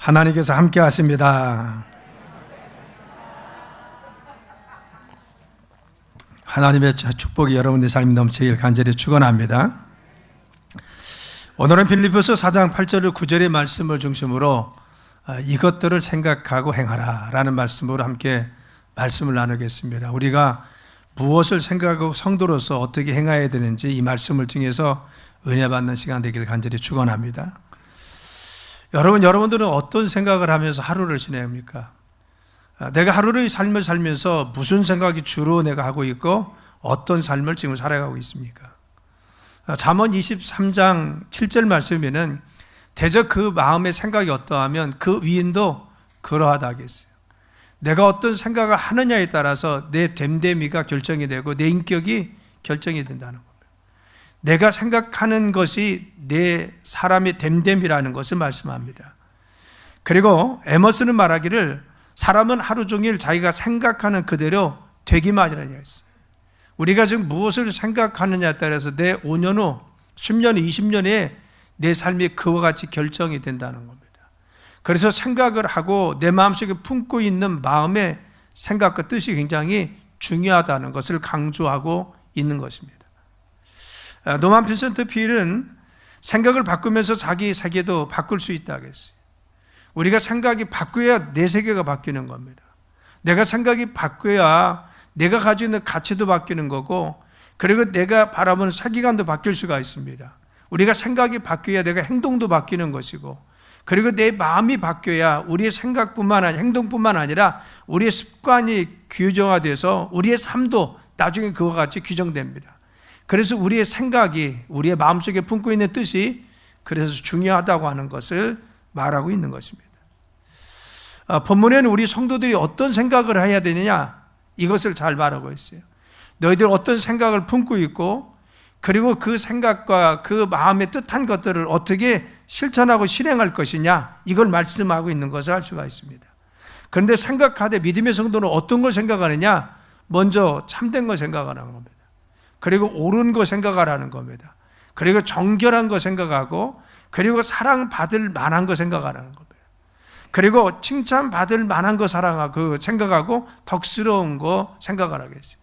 하나님께서 함께 하십니다. 하나님의 축복이 여러분의 삶에 넘치길 간절히 축원합니다. 오늘은 빌립보서 4장 8절 9절의 말씀을 중심으로 이것들을 생각하고 행하라 라는 말씀으로 함께 말씀을 나누겠습니다. 우리가 무엇을 생각하고 성도로서 어떻게 행해야 되는지 이 말씀을 통해서 은혜 받는 시간 되기를 간절히 축원합니다. 여러분들은 어떤 생각을 하면서 하루를 지냅니까? 내가 하루의 삶을 살면서 무슨 생각이 주로 내가 하고 있고 어떤 삶을 지금 살아가고 있습니까? 잠언 23장 7절 말씀에는 대저 그 마음의 생각이 어떠하면 그 위인도 그러하다 하겠어요. 내가 어떤 생각을 하느냐에 따라서 내 됨됨이가 결정이 되고 내 인격이 결정이 된다는 겁니다. 내가 생각하는 것이 내 사람의 됨됨이라는 것을 말씀합니다. 그리고 에머스는 말하기를 사람은 하루 종일 자기가 생각하는 그대로 되기만 하리라 했어요. 우리가 지금 무엇을 생각하느냐에 따라서 내 5년 후, 10년 후, 20년에 내 삶이 그와 같이 결정이 된다는 겁니다. 그래서 생각을 하고 내 마음속에 품고 있는 마음의 생각과 뜻이 굉장히 중요하다는 것을 강조하고 있는 것입니다. 노만 빈센트 필은 생각을 바꾸면서 자기 세계도 바꿀 수 있다고 했어요. 우리가 생각이 바뀌어야 내 세계가 바뀌는 겁니다. 내가 생각이 바뀌어야 내가 가지고 있는 가치도 바뀌는 거고, 그리고 내가 바라보는 세계관도 바뀔 수가 있습니다. 우리가 생각이 바뀌어야 내가 행동도 바뀌는 것이고, 그리고 내 마음이 바뀌어야 우리의 생각뿐만 아니라 행동뿐만 아니라 우리의 습관이 규정화돼서 우리의 삶도 나중에 그와 같이 규정됩니다. 그래서 우리의 생각이, 우리의 마음속에 품고 있는 뜻이 그래서 중요하다고 하는 것을 말하고 있는 것입니다. 본문에는 우리 성도들이 어떤 생각을 해야 되느냐, 이것을 잘 말하고 있어요. 너희들 어떤 생각을 품고 있고, 그리고 그 생각과 그 마음의 뜻한 것들을 어떻게 실천하고 실행할 것이냐, 이걸 말씀하고 있는 것을 알 수가 있습니다. 그런데 생각하되 믿음의 성도는 어떤 걸 생각하느냐? 먼저 참된 걸 생각하는 겁니다. 그리고 옳은 거 생각하라는 겁니다. 그리고 정결한 거 생각하고, 그리고 사랑받을 만한 거 생각하라는 겁니다. 그리고 칭찬받을 만한 거 사랑하고 생각하고 덕스러운 거 생각하라고 했어요.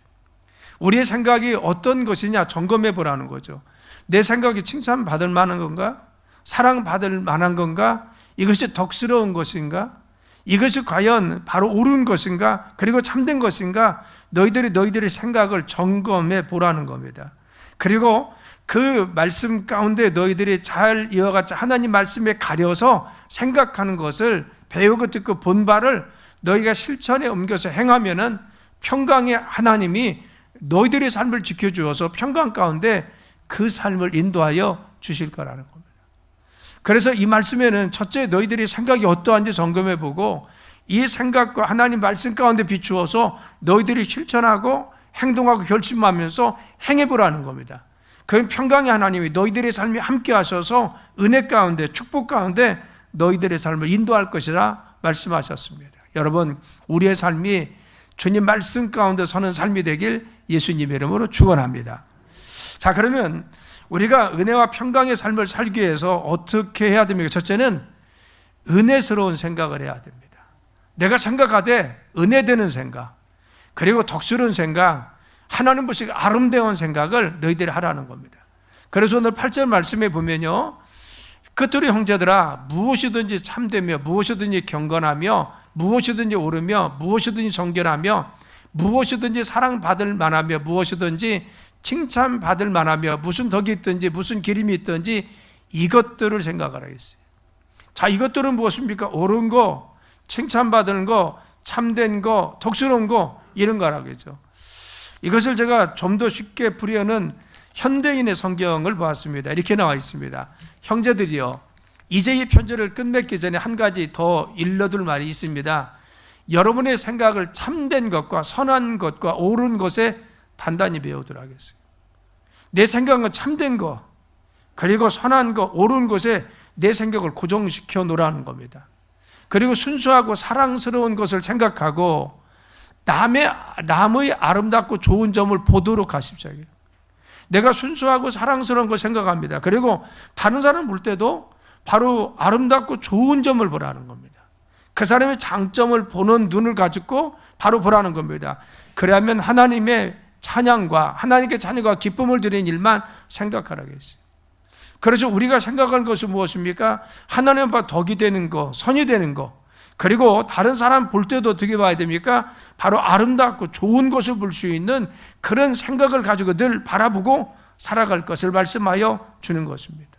우리의 생각이 어떤 것이냐 점검해 보라는 거죠. 내 생각이 칭찬받을 만한 건가? 사랑받을 만한 건가? 이것이 덕스러운 것인가? 이것이 과연 바로 옳은 것인가? 그리고 참된 것인가? 너희들의 생각을 점검해 보라는 겁니다. 그리고 그 말씀 가운데 너희들이 잘 이어같이 하나님 말씀에 가려서 생각하는 것을 배우고 듣고 본 바를 너희가 실천에 옮겨서 행하면은 평강의 하나님이 너희들의 삶을 지켜주어서 평강 가운데 그 삶을 인도하여 주실 거라는 겁니다. 그래서 이 말씀에는 첫째 너희들의 생각이 어떠한지 점검해 보고 이 생각과 하나님 말씀 가운데 비추어서 너희들이 실천하고 행동하고 결심하면서 행해보라는 겁니다. 그 평강의 하나님이 너희들의 삶에 함께 하셔서 은혜 가운데 축복 가운데 너희들의 삶을 인도할 것이라 말씀하셨습니다. 여러분, 우리의 삶이 주님 말씀 가운데 서는 삶이 되길 예수님의 이름으로 축원합니다. 자, 그러면 우리가 은혜와 평강의 삶을 살기 위해서 어떻게 해야 됩니까? 첫째는 은혜스러운 생각을 해야 됩니다. 내가 생각하되 은혜되는 생각, 그리고 덕스러운 생각, 하나님 보시기 아름다운 생각을 너희들이 하라는 겁니다. 그래서 오늘 8절 말씀에 보면요, 그토록 형제들아 무엇이든지 참되며 무엇이든지 경건하며 무엇이든지 옳으며 무엇이든지 정결하며 무엇이든지 사랑받을 만하며 무엇이든지 칭찬받을 만하며 무슨 덕이 있든지 무슨 기림이 있든지 이것들을 생각하라 했어요. 자, 이것들은 무엇입니까? 옳은 거, 칭찬받는 거, 참된 거, 덕스러운 거, 이런 거라고 했죠. 이것을 제가 좀 더 쉽게 풀이하는 현대인의 성경을 보았습니다. 이렇게 나와 있습니다. 형제들이여, 이제 이 편지를 끝맺기 전에 한 가지 더 일러둘 말이 있습니다. 여러분의 생각을 참된 것과 선한 것과 옳은 것에 단단히 배우도록 하겠어요. 내 생각은 참된 것, 그리고 선한 것, 옳은 것에 내 생각을 고정시켜 놓으라는 겁니다. 그리고 순수하고 사랑스러운 것을 생각하고 남의 아름답고 좋은 점을 보도록 하십시오. 내가 순수하고 사랑스러운 걸 생각합니다. 그리고 다른 사람 볼 때도 바로 아름답고 좋은 점을 보라는 겁니다. 그 사람의 장점을 보는 눈을 가지고 바로 보라는 겁니다. 그러면 하나님의 찬양과 하나님께 찬양과 기쁨을 드리는 일만 생각하라고 했어요. 그래서 우리가 생각하는 것은 무엇입니까? 하나님 앞에 덕이 되는 거, 선이 되는 거, 그리고 다른 사람 볼 때도 어떻게 봐야 됩니까? 바로 아름답고 좋은 것을 볼 수 있는 그런 생각을 가지고 늘 바라보고 살아갈 것을 말씀하여 주는 것입니다.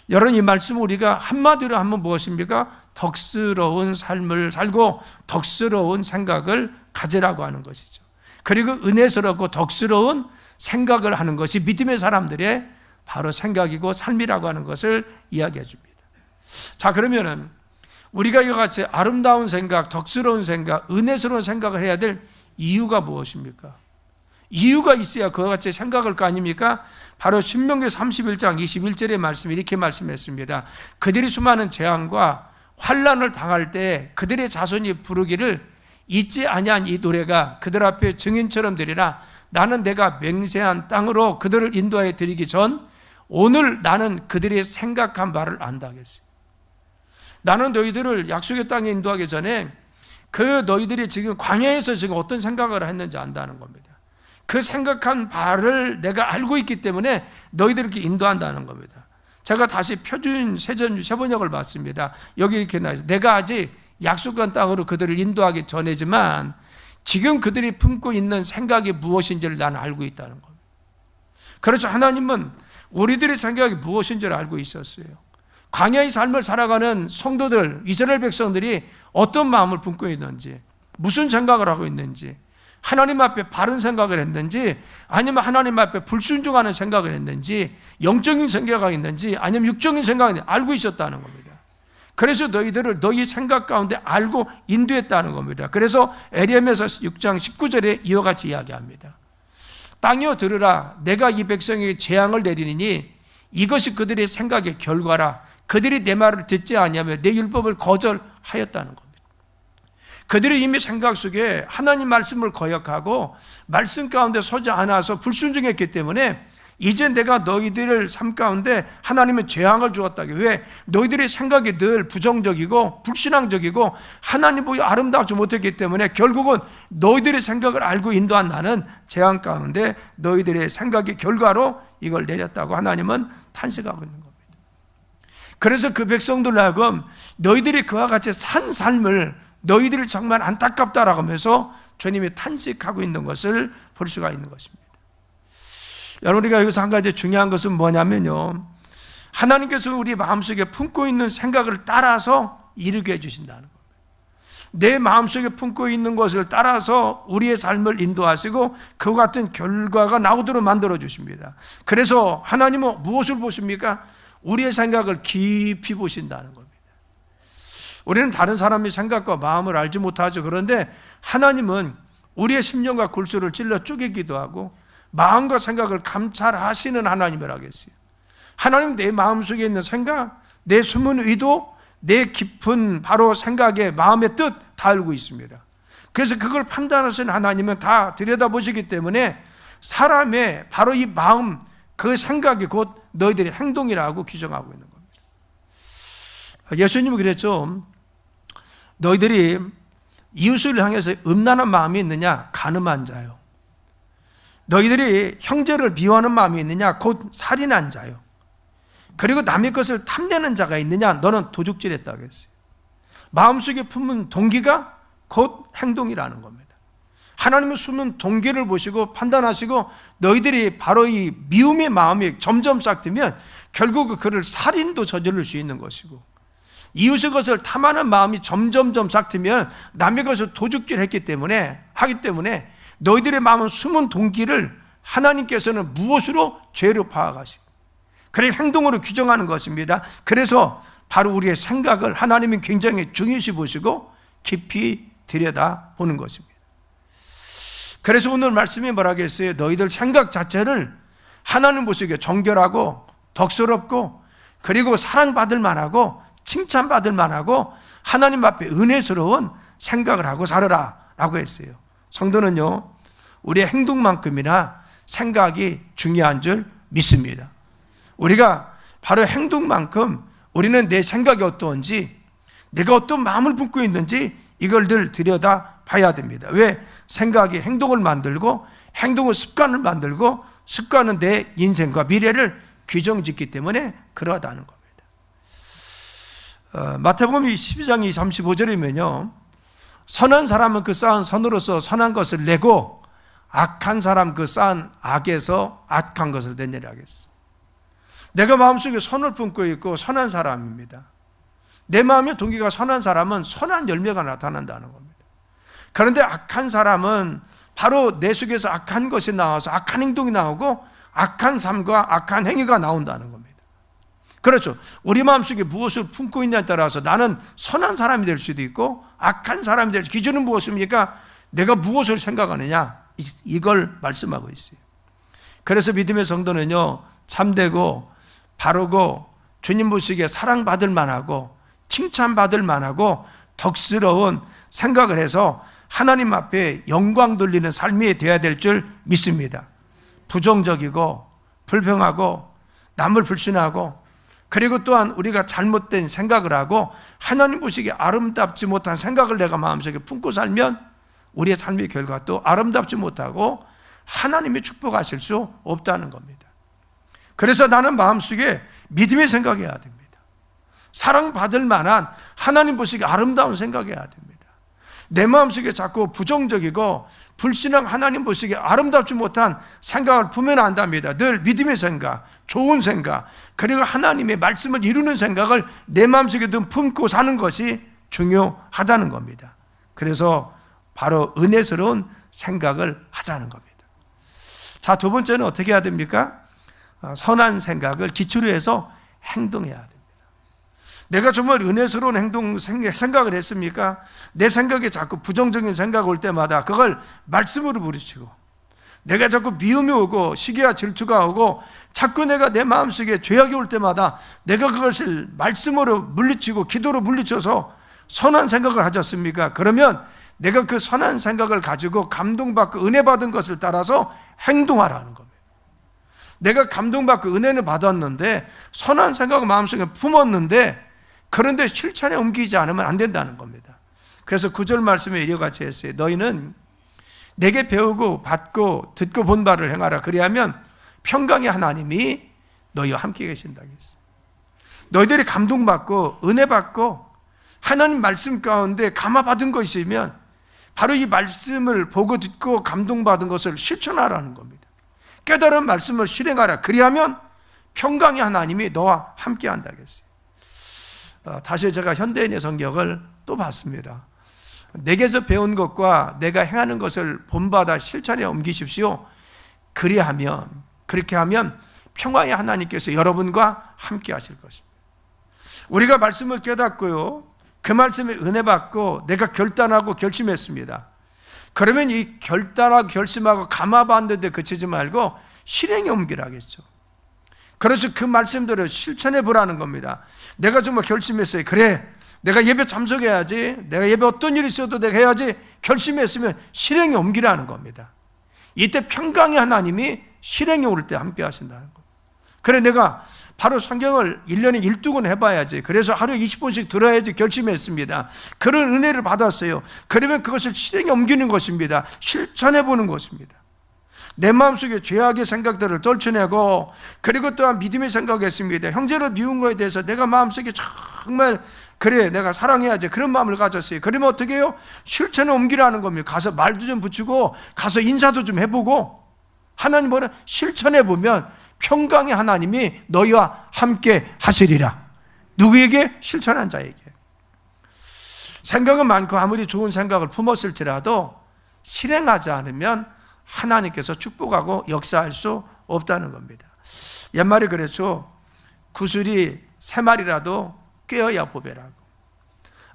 여러분, 이 말씀 우리가 한마디로 하면 무엇입니까? 덕스러운 삶을 살고 덕스러운 생각을 가지라고 하는 것이죠. 그리고 은혜스럽고 덕스러운 생각을 하는 것이 믿음의 사람들의 바로 생각이고 삶이라고 하는 것을 이야기해 줍니다. 자, 그러면은 우리가 이와 같이 아름다운 생각, 덕스러운 생각, 은혜스러운 생각을 해야 될 이유가 무엇입니까? 이유가 있어야 그와 같이 생각을 할 거 아닙니까? 바로 신명기 31장 21절의 말씀이 이렇게 말씀했습니다. 그들이 수많은 재앙과 환난을 당할 때 그들의 자손이 부르기를 잊지 아니한 이 노래가 그들 앞에 증인처럼 되리라. 나는 내가 맹세한 땅으로 그들을 인도하여 드리기 전 오늘 나는 그들이 생각한 바를 안다 하겠어요. 나는 너희들을 약속의 땅에 인도하기 전에 그 너희들이 지금 광야에서 지금 어떤 생각을 했는지 안다는 겁니다. 그 생각한 바를 내가 알고 있기 때문에 너희들을 이렇게 인도한다는 겁니다. 제가 다시 표준 세번역을 봤습니다. 여기 이렇게 나와있어요. 내가 아직 약속한 땅으로 그들을 인도하기 전이지만 지금 그들이 품고 있는 생각이 무엇인지를 나는 알고 있다는 겁니다. 그렇죠. 하나님은 우리들의 생각이 무엇인지를 알고 있었어요. 광야의 삶을 살아가는 성도들, 이스라엘 백성들이 어떤 마음을 품고 있는지, 무슨 생각을 하고 있는지, 하나님 앞에 바른 생각을 했는지, 아니면 하나님 앞에 불순종하는 생각을 했는지, 영적인 생각이 있는지, 아니면 육적인 생각이 있는지 알고 있었다는 겁니다. 그래서 너희들을 너희 생각 가운데 알고 인도했다는 겁니다. 그래서 에레미야서 6장 19절에 이와 같이 이야기합니다. 땅이여 들으라, 내가 이 백성에게 재앙을 내리니 이것이 그들의 생각의 결과라. 그들이 내 말을 듣지 아니하며 내 율법을 거절하였다는 겁니다. 그들이 이미 생각 속에 하나님 말씀을 거역하고 말씀 가운데 서지 않아서 불순종했기 때문에 이제 내가 너희들을 삶 가운데 하나님의 재앙을 주었다. 왜? 너희들의 생각이 늘 부정적이고 불신앙적이고 하나님 보기 아름답지 못했기 때문에 결국은 너희들의 생각을 알고 인도한 나는 재앙 가운데 너희들의 생각의 결과로 이걸 내렸다고 하나님은 탄식하고 있는 겁니다. 그래서 그 백성들로 하여금 너희들이 그와 같이 산 삶을 너희들이 정말 안타깝다라고 하면서 주님이 탄식하고 있는 것을 볼 수가 있는 것입니다. 여러분, 우리가 여기서 한 가지 중요한 것은 뭐냐면요, 하나님께서 우리 마음속에 품고 있는 생각을 따라서 이루게 해주신다는 겁니다. 내 마음속에 품고 있는 것을 따라서 우리의 삶을 인도하시고 그와 같은 결과가 나오도록 만들어 주십니다. 그래서 하나님은 무엇을 보십니까? 우리의 생각을 깊이 보신다는 겁니다. 우리는 다른 사람의 생각과 마음을 알지 못하죠. 그런데 하나님은 우리의 심령과 골수를 찔러 쪼개기도 하고 마음과 생각을 감찰하시는 하나님이라고 했어요. 하나님은 내 마음속에 있는 생각, 내 숨은 의도, 내 깊은 바로 생각의 마음의 뜻 다 알고 있습니다. 그래서 그걸 판단하시는 하나님은 다 들여다보시기 때문에 사람의 바로 이 마음, 그 생각이 곧 너희들의 행동이라고 규정하고 있는 겁니다. 예수님은 그랬죠. 너희들이 이웃을 향해서 음란한 마음이 있느냐? 가늠한 자요. 너희들이 형제를 미워하는 마음이 있느냐? 곧 살인한 자요. 그리고 남의 것을 탐내는 자가 있느냐? 너는 도둑질했다고 했어요. 마음속에 품은 동기가 곧 행동이라는 겁니다. 하나님은 숨은 동기를 보시고 판단하시고 너희들이 바로 이 미움의 마음이 점점 싹트면 결국 그를 살인도 저지를 수 있는 것이고, 이웃의 것을 탐하는 마음이 점점점 싹트면 남의 것을 도둑질했기 때문에 하기 때문에 너희들의 마음은 숨은 동기를 하나님께서는 무엇으로? 죄로 파악하시고 그래 행동으로 규정하는 것입니다. 그래서 바로 우리의 생각을 하나님은 굉장히 중요시 보시고 깊이 들여다보는 것입니다. 그래서 오늘 말씀이 뭐라고 했어요? 너희들 생각 자체를 하나님 보시기에 정결하고 덕스럽고 그리고 사랑받을 만하고 칭찬받을 만하고 하나님 앞에 은혜스러운 생각을 하고 살아라 라고 했어요. 성도는요, 우리의 행동만큼이나 생각이 중요한 줄 믿습니다. 우리가 바로 행동만큼 우리는 내 생각이 어떠한지, 내가 어떤 마음을 품고 있는지 이걸 늘 들여다 봐야 됩니다. 왜? 생각이 행동을 만들고 행동은 습관을 만들고 습관은 내 인생과 미래를 규정짓기 때문에 그러하다는 겁니다. 마태복음 12장 35절이면요, 선한 사람은 그 쌓은 선으로서 선한 것을 내고 악한 사람 그 쌓은 악에서 악한 것을 내내려 하겠어. 내가 마음속에 선을 품고 있고 선한 사람입니다. 내 마음의 동기가 선한 사람은 선한 열매가 나타난다는 겁니다. 그런데 악한 사람은 바로 내 속에서 악한 것이 나와서 악한 행동이 나오고 악한 삶과 악한 행위가 나온다는 겁니다. 그렇죠. 우리 마음속에 무엇을 품고 있냐에 따라서 나는 선한 사람이 될 수도 있고 악한 사람이 될 기준은 무엇입니까? 내가 무엇을 생각하느냐, 이걸 말씀하고 있어요. 그래서 믿음의 성도는요, 참되고 바르고 주님 보시기에 사랑받을 만하고 칭찬받을 만하고 덕스러운 생각을 해서 하나님 앞에 영광 돌리는 삶이 되어야 될 줄 믿습니다. 부정적이고 불평하고 남을 불신하고 그리고 또한 우리가 잘못된 생각을 하고 하나님 보시기에 아름답지 못한 생각을 내가 마음속에 품고 살면 우리의 삶의 결과도 아름답지 못하고 하나님이 축복하실 수 없다는 겁니다. 그래서 나는 마음속에 믿음의 생각해야 됩니다. 사랑받을 만한 하나님 보시기에 아름다운 생각해야 됩니다. 내 마음속에 자꾸 부정적이고 불신앙 하나님 보시기에 아름답지 못한 생각을 품으면 안 됩니다. 늘 믿음의 생각, 좋은 생각, 그리고 하나님의 말씀을 이루는 생각을 내 마음속에 늘 품고 사는 것이 중요하다는 겁니다. 그래서 바로 은혜스러운 생각을 하자는 겁니다. 자, 두 번째는 어떻게 해야 됩니까? 선한 생각을 기초로 해서 행동해야 됩니다. 내가 정말 은혜스러운 생각을 했습니까? 내 생각에 자꾸 부정적인 생각 올 때마다 그걸 말씀으로 부딪히고, 내가 자꾸 미움이 오고 시기와 질투가 오고 자꾸 내가 내 마음속에 죄악이 올 때마다 내가 그것을 말씀으로 물리치고 기도로 물리쳐서 선한 생각을 하셨습니까? 그러면 내가 그 선한 생각을 가지고 감동받고 은혜 받은 것을 따라서 행동하라는 겁니다. 내가 감동받고 은혜를 받았는데 선한 생각을 마음속에 품었는데 그런데 실천에 옮기지 않으면 안 된다는 겁니다. 그래서 9절 말씀에 이와 같이 했어요. 너희는 내게 배우고 받고 듣고 본 바를 행하라. 그리하면 평강의 하나님이 너희와 함께 계신다 했어요. 너희들이 감동받고 은혜 받고 하나님 말씀 가운데 감화받은 것이 있으면 바로 이 말씀을 보고 듣고 감동받은 것을 실천하라는 겁니다. 깨달은 말씀을 실행하라. 그리하면 평강의 하나님이 너와 함께 한다겠어요. 다시 제가 현대인의 성경을 또 봤습니다. 내게서 배운 것과 내가 행하는 것을 본받아 실천에 옮기십시오. 그렇게 하면 평화의 하나님께서 여러분과 함께 하실 것입니다. 우리가 말씀을 깨닫고요, 그 말씀에 은혜 받고 내가 결단하고 결심했습니다. 그러면 이 결단하고 결심하고 감화받는 데 그치지 말고 실행에 옮기라겠죠. 그래서 그 말씀대로 실천해 보라는 겁니다. 내가 정말 결심했어요. 그래, 내가 예배 참석해야지, 내가 예배 어떤 일이 있어도 내가 해야지 결심했으면 실행에 옮기라는 겁니다. 이때 평강의 하나님이 실행에 올 때 함께 하신다는 겁니다. 그래, 내가 바로 성경을 1년에 1두권 해봐야지, 그래서 하루에 20분씩 들어야지 결심했습니다. 그런 은혜를 받았어요. 그러면 그것을 실행에 옮기는 것입니다. 실천해 보는 것입니다. 내 마음속에 죄악의 생각들을 떨쳐내고, 그리고 또한 믿음의 생각했습니다. 형제를 미운 것에 대해서 내가 마음속에 정말 그래, 내가 사랑해야지, 그런 마음을 가졌어요. 그러면 어떻게 해요? 실천에 옮기라는 겁니다. 가서 말도 좀 붙이고 가서 인사도 좀 해보고, 하나님 뭐라? 실천해 보면 평강의 하나님이 너희와 함께 하시리라. 누구에게? 실천한 자에게. 생각은 많고 아무리 좋은 생각을 품었을지라도 실행하지 않으면 하나님께서 축복하고 역사할 수 없다는 겁니다. 옛말에 그랬죠. 구슬이 3마리라도 꿰어야 보배라고.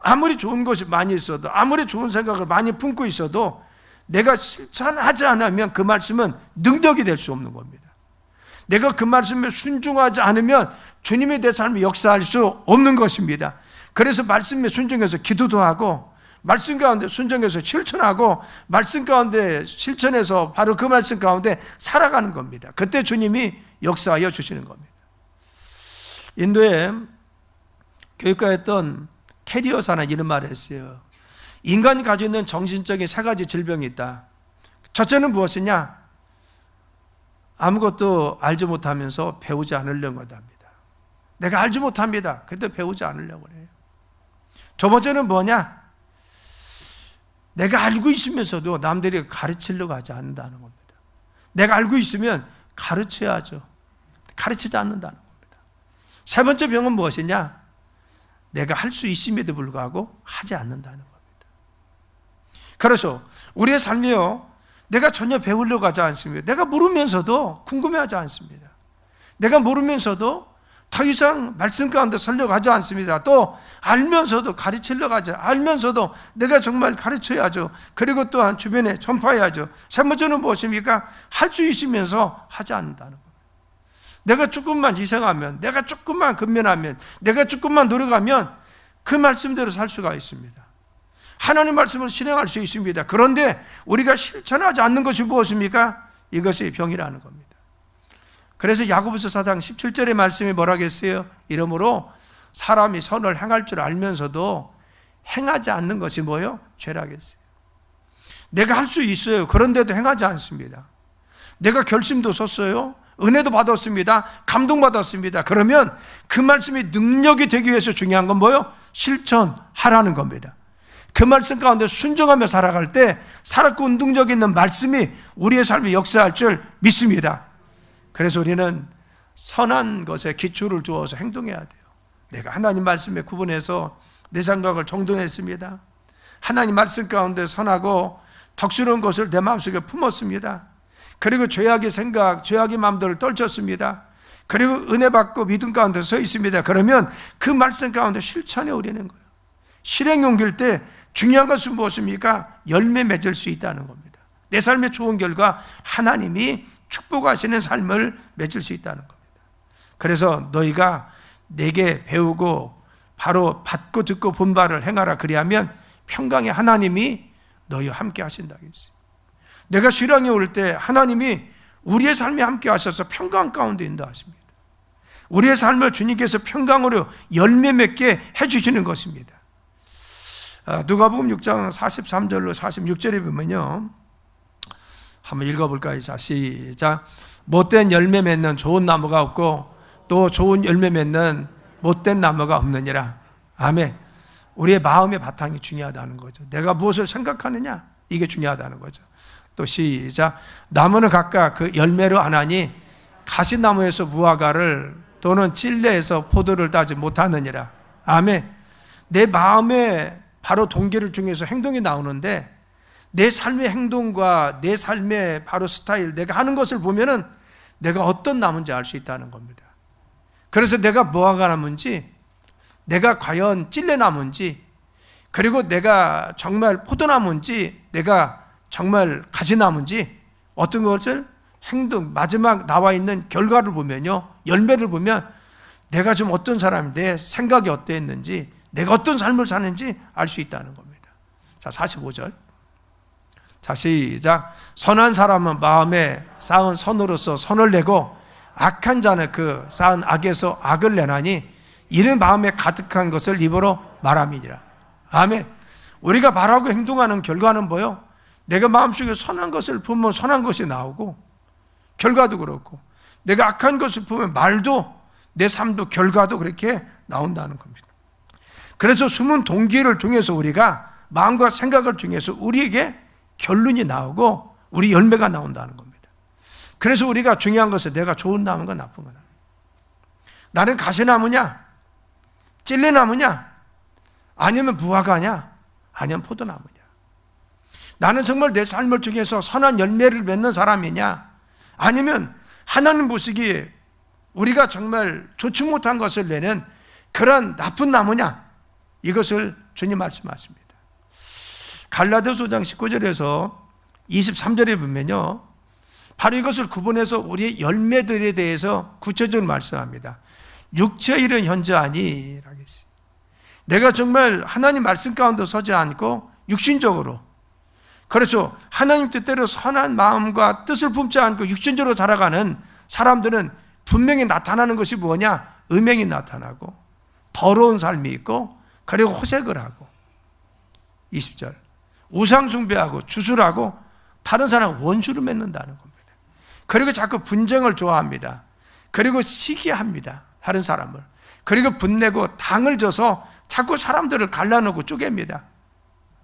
아무리 좋은 것이 많이 있어도, 아무리 좋은 생각을 많이 품고 있어도 내가 실천하지 않으면 그 말씀은 능력이 될 수 없는 겁니다. 내가 그 말씀에 순종하지 않으면 주님이 내 삶에 역사할 수 없는 것입니다. 그래서 말씀에 순종해서 기도도 하고, 말씀 가운데 순종해서 실천하고, 말씀 가운데 실천해서 바로 그 말씀 가운데 살아가는 겁니다. 그때 주님이 역사하여 주시는 겁니다. 인도에 교육가였던 캐리어사는 이런 말을 했어요. 인간이 가지고 있는 정신적인 세 가지 질병이 있다. 첫째는 무엇이냐? 아무것도 알지 못하면서 배우지 않으려고 합니다. 내가 알지 못합니다. 그래도 배우지 않으려고 해요. 두 번째는 뭐냐? 내가 알고 있으면서도 남들이 가르치려고 하지 않는다는 겁니다. 내가 알고 있으면 가르쳐야죠. 가르치지 않는다는 겁니다. 세 번째 병은 무엇이냐? 내가 할 수 있음에도 불구하고 하지 않는다는 겁니다. 그래서 우리의 삶이요, 내가 전혀 배우려고 하지 않습니다. 내가 모르면서도 궁금해하지 않습니다. 내가 모르면서도 더 이상 말씀 가운데 서려고 하지 않습니다. 또 알면서도 가르치려고 하지, 알면서도 내가 정말 가르쳐야죠. 그리고 또한 주변에 전파해야죠. 세 번째는 무엇입니까? 할 수 있으면서 하지 않는다는 겁니다. 내가 조금만 희생하면, 내가 조금만 근면하면, 내가 조금만 노력하면 그 말씀대로 살 수가 있습니다. 하나님 말씀을 실행할 수 있습니다. 그런데 우리가 실천하지 않는 것이 무엇입니까? 이것이 병이라는 겁니다. 그래서 야고보서 4장 17절의 말씀이 뭐라고 했어요? 이러므로 사람이 선을 행할 줄 알면서도 행하지 않는 것이 뭐예요? 죄라고 했어요. 내가 할 수 있어요. 그런데도 행하지 않습니다. 내가 결심도 섰어요. 은혜도 받았습니다. 감동받았습니다. 그러면 그 말씀이 능력이 되기 위해서 중요한 건 뭐예요? 실천하라는 겁니다. 그 말씀 가운데 순종하며 살아갈 때 살았고 능력 있는 말씀이 우리의 삶에 역사할 줄 믿습니다. 그래서 우리는 선한 것에 기초를 두어서 행동해야 돼요. 내가 하나님 말씀에 구분해서 내 생각을 정돈했습니다. 하나님 말씀 가운데 선하고 덕스러운 것을 내 마음속에 품었습니다. 그리고 죄악의 생각, 죄악의 마음들을 떨쳤습니다. 그리고 은혜 받고 믿음 가운데 서 있습니다. 그러면 그 말씀 가운데 실천해 오리는 거예요. 실행 용기일 때 중요한 것은 무엇입니까? 열매 맺을 수 있다는 겁니다. 내 삶의 좋은 결과 하나님이 축복하시는 삶을 맺을 수 있다는 겁니다. 그래서 너희가 내게 배우고 바로 받고 듣고 본 바를 행하라. 그리하면 평강의 하나님이 너희와 함께 하신다고 했어요. 내가 실황에 올 때 하나님이 우리의 삶에 함께 하셔서 평강 가운데 인도하십니다. 우리의 삶을 주님께서 평강으로 열매 맺게 해주시는 것입니다. 누가복음 6장 43절로 46절에 보면요, 한번 읽어볼까요? 자, 시작. 못된 열매 맺는 좋은 나무가 없고 또 좋은 열매 맺는 못된 나무가 없느니라. 아멘. 우리의 마음의 바탕이 중요하다는 거죠. 내가 무엇을 생각하느냐, 이게 중요하다는 거죠. 또 시작. 나무는 각각 그 열매로 안하니 가시나무에서 무화과를 또는 찔레에서 포도를 따지 못하느니라. 아멘. 내 마음에 바로 동기를 중에서 행동이 나오는데 내 삶의 행동과 내 삶의 바로 스타일, 내가 하는 것을 보면은 내가 어떤 나무인지 알 수 있다는 겁니다. 그래서 내가 무화과 나무인지, 내가 과연 찔레나무인지, 그리고 내가 정말 포도나무인지, 내가 정말 가지나무인지, 어떤 것을 행동, 마지막 나와 있는 결과를 보면요, 열매를 보면 내가 좀 어떤 사람인데 생각이 어땠는지, 내가 어떤 삶을 사는지 알 수 있다는 겁니다. 자, 45절. 자, 시작. 선한 사람은 마음에 쌓은 선으로서 선을 내고 악한 자는 그 쌓은 악에서 악을 내나니 이는 마음에 가득한 것을 입으로 말함이니라. 아멘. 우리가 말하고 행동하는 결과는 뭐요? 내가 마음속에 선한 것을 품으면 선한 것이 나오고, 결과도 그렇고, 내가 악한 것을 품으면 말도, 내 삶도, 결과도 그렇게 나온다는 겁니다. 그래서 숨은 동기를 통해서 우리가 마음과 생각을 통해서 우리에게 결론이 나오고 우리 열매가 나온다는 겁니다. 그래서 우리가 중요한 것은 내가 좋은 나무인가 나쁜 거다. 나는 가시나무냐, 찔레나무냐, 아니면 무화과냐, 아니면 포도나무냐. 나는 정말 내 삶을 통해서 선한 열매를 맺는 사람이냐, 아니면 하나님 보시기에 우리가 정말 좋지 못한 것을 내는 그런 나쁜 나무냐, 이것을 주님 말씀하십니다. 갈라디아서 5장 19절에서 23절에 보면요, 바로 이것을 구분해서 우리의 열매들에 대해서 구체적으로 말씀합니다. 육체의 일은 현저하니 라고 했어요. 내가 정말 하나님 말씀 가운데 서지 않고 육신적으로, 그렇죠, 하나님 뜻대로 선한 마음과 뜻을 품지 않고 육신적으로 살아가는 사람들은 분명히 나타나는 것이 뭐냐? 음행이 나타나고 더러운 삶이 있고 그리고 호색을 하고 20절 우상 숭배하고 주술하고 다른 사람 원수를 맺는다는 겁니다. 그리고 자꾸 분쟁을 좋아합니다. 그리고 시기합니다. 다른 사람을. 그리고 분내고 당을 줘서 자꾸 사람들을 갈라놓고 쪼갭니다.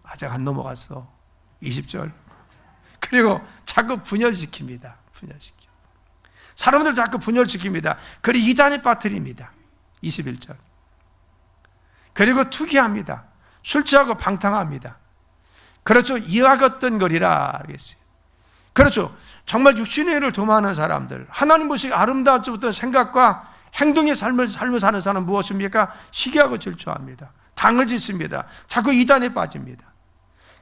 아직 안 넘어갔어. 20절. 그리고 자꾸 분열시킵니다. 분열시켜. 사람들 자꾸 분열시킵니다. 그리고 이단에 빠뜨립니다. 21절. 그리고 투기합니다. 술 취하고 방탕합니다. 그렇죠. 이와 같던 거리라 알겠어요. 그렇죠. 정말 육신의 일을 도모하는 사람들, 하나님 보시기 아름다웠던 생각과 행동의 삶을 사는 사람은 무엇입니까? 시기하고 질투합니다. 당을 짓습니다. 자꾸 이단에 빠집니다.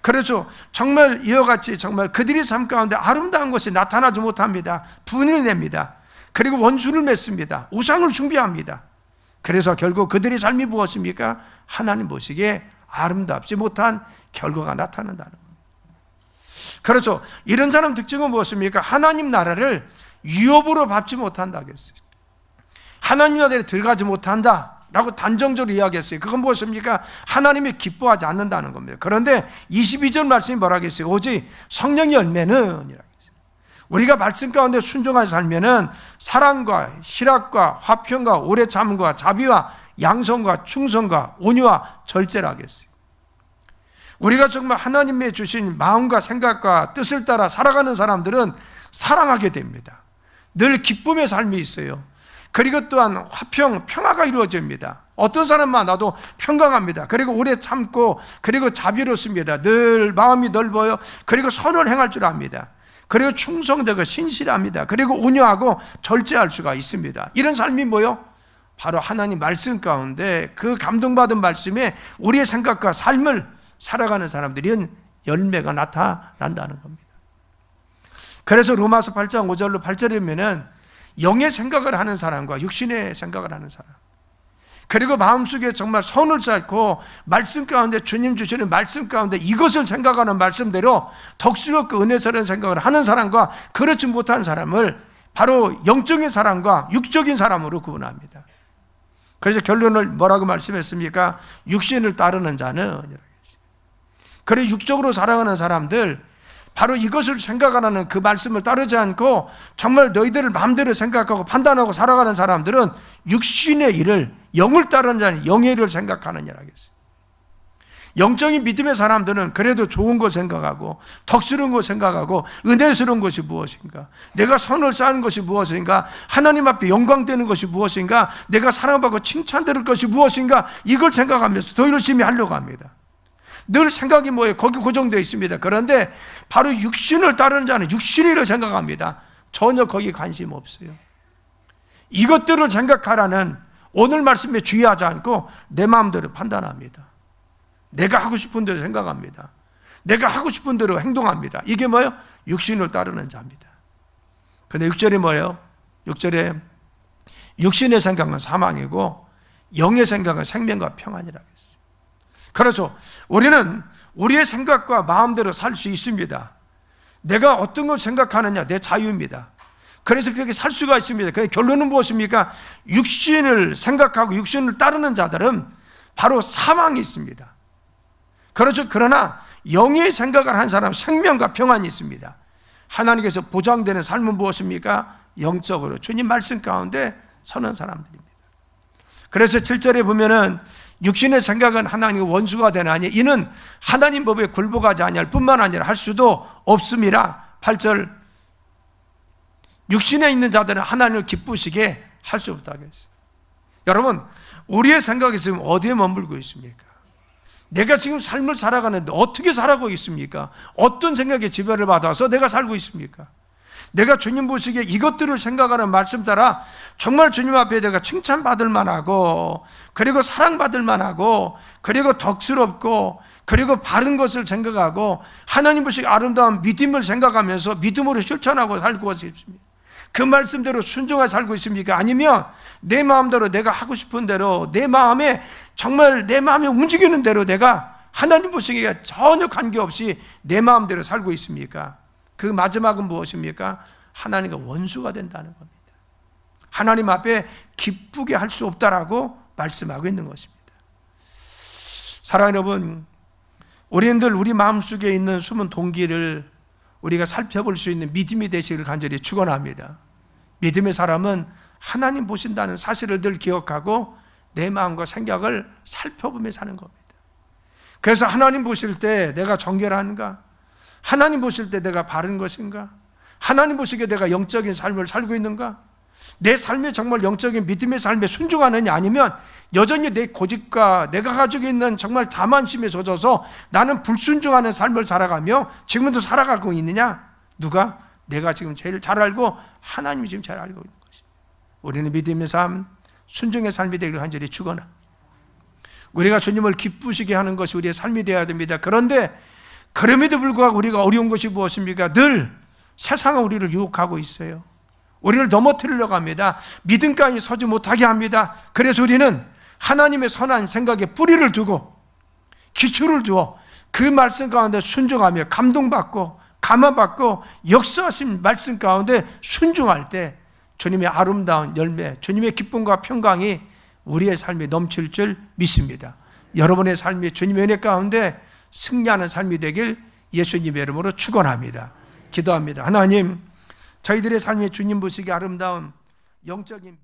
그렇죠. 정말 이와 같이 정말 그들의 삶 가운데 아름다운 것이 나타나지 못합니다. 분을 냅니다. 그리고 원수를 맺습니다. 우상을 숭배합니다. 그래서 결국 그들의 삶이 무엇입니까? 하나님 보시기에 아름답지 못한 결과가 나타난다는 겁니다. 그렇죠. 이런 사람 특징은 무엇입니까? 하나님 나라를 유업으로 밟지 못한다 하겠어요. 하나님 나라에 들어가지 못한다 라고 단정적으로 이야기했어요. 그건 무엇입니까? 하나님이 기뻐하지 않는다는 겁니다. 그런데 22절 말씀이 뭐라 하겠어요? 오직 성령의 열매는 이라고 했어요. 우리가 말씀 가운데 순종하여 살면은 사랑과 희락과 화평과 오래 참음과 자비와 양성과 충성과 온유와 절제를 하겠어요. 우리가 정말 하나님의 주신 마음과 생각과 뜻을 따라 살아가는 사람들은 사랑하게 됩니다. 늘 기쁨의 삶이 있어요. 그리고 또한 화평, 평화가 이루어집니다. 어떤 사람 만나도 평강합니다. 그리고 오래 참고 그리고 자비롭습니다. 늘 마음이 넓어요. 그리고 선을 행할 줄 압니다. 그리고 충성되고 신실합니다. 그리고 온유하고 절제할 수가 있습니다. 이런 삶이 뭐요? 바로 하나님 말씀 가운데 그 감동받은 말씀에 우리의 생각과 삶을 살아가는 사람들이 열매가 나타난다는 겁니다. 그래서 로마서 8장 5절로 8절에 보면은 영의 생각을 하는 사람과 육신의 생각을 하는 사람, 그리고 마음속에 정말 선을 쌓고 말씀 가운데 주님 주시는 말씀 가운데 이것을 생각하는 말씀대로 덕스럽고 은혜스러운 생각을 하는 사람과 그렇지 못한 사람을 바로 영적인 사람과 육적인 사람으로 구분합니다. 그래서 결론을 뭐라고 말씀했습니까? 육신을 따르는 자는, 그래 육적으로 살아가는 사람들, 바로 이것을 생각하는 그 말씀을 따르지 않고 정말 너희들을 마음대로 생각하고 판단하고 살아가는 사람들은 육신의 일을, 영을 따르는 자는 영의 일을 생각하는 이라고 했어요. 영적인 믿음의 사람들은 그래도 좋은 거 생각하고 덕스러운 거 생각하고 은혜스러운 것이 무엇인가, 내가 선을 쌓는 것이 무엇인가, 하나님 앞에 영광되는 것이 무엇인가, 내가 사랑받고 칭찬받을 것이 무엇인가, 이걸 생각하면서 더 열심히 하려고 합니다. 늘 생각이 뭐예요? 거기 고정되어 있습니다. 그런데 바로 육신을 따르는 자는 육신의 일을 생각합니다. 전혀 거기에 관심 없어요. 이것들을 생각하라는 오늘 말씀에 주의하지 않고 내 마음대로 판단합니다. 내가 하고 싶은 대로 생각합니다. 내가 하고 싶은 대로 행동합니다. 이게 뭐예요? 육신을 따르는 자입니다. 그런데 6절이 뭐예요? 6절에 육신의 생각은 사망이고 영의 생각은 생명과 평안이라고 했어요. 그렇죠. 우리는 우리의 생각과 마음대로 살 수 있습니다. 내가 어떤 걸 생각하느냐, 내 자유입니다. 그래서 그렇게 살 수가 있습니다. 그 결론은 무엇입니까? 육신을 생각하고 육신을 따르는 자들은 바로 사망이 있습니다. 그렇죠. 그러나 영의 생각을 한 사람은 생명과 평안이 있습니다. 하나님께서 보장되는 삶은 무엇입니까? 영적으로 주님 말씀 가운데 서는 사람들입니다. 그래서 7절에 보면은 육신의 생각은 하나님의 원수가 되나니 이는 하나님 법에 굴복하지 아니할 뿐만 아니라 할 수도 없음이라. 8절, 육신에 있는 자들은 하나님을 기쁘시게 할 수 없다고 했어요. 여러분, 우리의 생각이 지금 어디에 머물고 있습니까? 내가 지금 삶을 살아가는데 어떻게 살아가고 있습니까? 어떤 생각에 지배를 받아서 내가 살고 있습니까? 내가 주님 보시기에 이것들을 생각하는 말씀 따라 정말 주님 앞에 내가 칭찬받을 만하고 그리고 사랑받을 만하고 그리고 덕스럽고 그리고 바른 것을 생각하고 하나님 보시기에 아름다운 믿음을 생각하면서 믿음으로 실천하고 살고 있습니다. 그 말씀대로 순종하여 살고 있습니까? 아니면 내 마음대로 내가 하고 싶은 대로 내 마음에 정말 내 마음이 움직이는 대로 내가 하나님 보시기에 전혀 관계없이 내 마음대로 살고 있습니까? 그 마지막은 무엇입니까? 하나님과 원수가 된다는 겁니다. 하나님 앞에 기쁘게 할 수 없다라고 말씀하고 있는 것입니다. 사랑하는 여러분, 우리 마음속에 있는 숨은 동기를 우리가 살펴볼 수 있는 믿음이 되시기를 간절히 축원합니다. 믿음의 사람은 하나님 보신다는 사실을 늘 기억하고 내 마음과 생각을 살펴보며 사는 겁니다. 그래서 하나님 보실 때 내가 정결한가? 하나님 보실 때 내가 바른 것인가? 하나님 보시기에 내가 영적인 삶을 살고 있는가? 내 삶에 정말 영적인 믿음의 삶에 순종하느냐, 아니면 여전히 내 고집과 내가 가지고 있는 정말 자만심에 젖어서 나는 불순종하는 삶을 살아가며 지금도 살아가고 있느냐? 누가? 내가 지금 제일 잘 알고 하나님이 지금 잘 알고 있는 것입니다. 우리는 믿음의 삶, 순종의 삶이 되기를 간절히 축원합니다. 우리가 주님을 기쁘시게 하는 것이 우리의 삶이 되어야 됩니다. 그런데 그럼에도 불구하고 우리가 어려운 것이 무엇입니까? 늘 세상은 우리를 유혹하고 있어요. 우리를 넘어뜨리려고 합니다. 믿음까지 서지 못하게 합니다. 그래서 우리는 하나님의 선한 생각에 뿌리를 두고 기초를 두어 그 말씀 가운데 순종하며 감동받고 감화받고 역사하신 말씀 가운데 순종할 때 주님의 아름다운 열매, 주님의 기쁨과 평강이 우리의 삶에 넘칠 줄 믿습니다. 여러분의 삶이 주님의 은혜 가운데 승리하는 삶이 되길 예수님의 이름으로 축원합니다. 기도합니다. 하나님, 저희들의 삶에 주님 보시기 아름다운 영적인